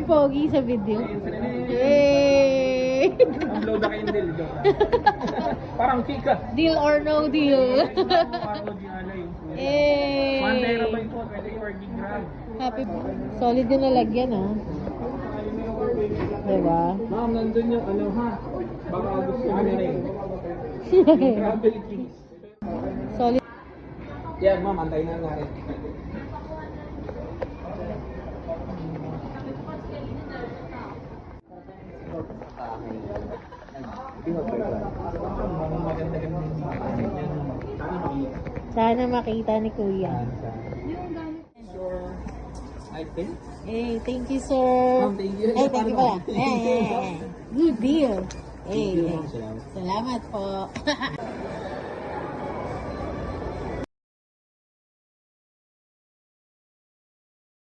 kay Pogi sa video. Yay! Upload na kayo deal. Parang chika. Deal or no deal. Parang di alay. 1 Yay! terabyte po, 24 gig RAM. Happy. Solid yung nalagyan ah. Diba? Ma'am, nandun yung ano ha. Baka gusto nyo rin. Yung travel keys. Solid. Yan ma'am, antayin na natin. Sana makita ni Kuya. I think. Hey, thank you, sir. Ma'am, thank you. Hey, thank you pala. Hey. Good deal. Hey, Thank you, ma'am. salamat po.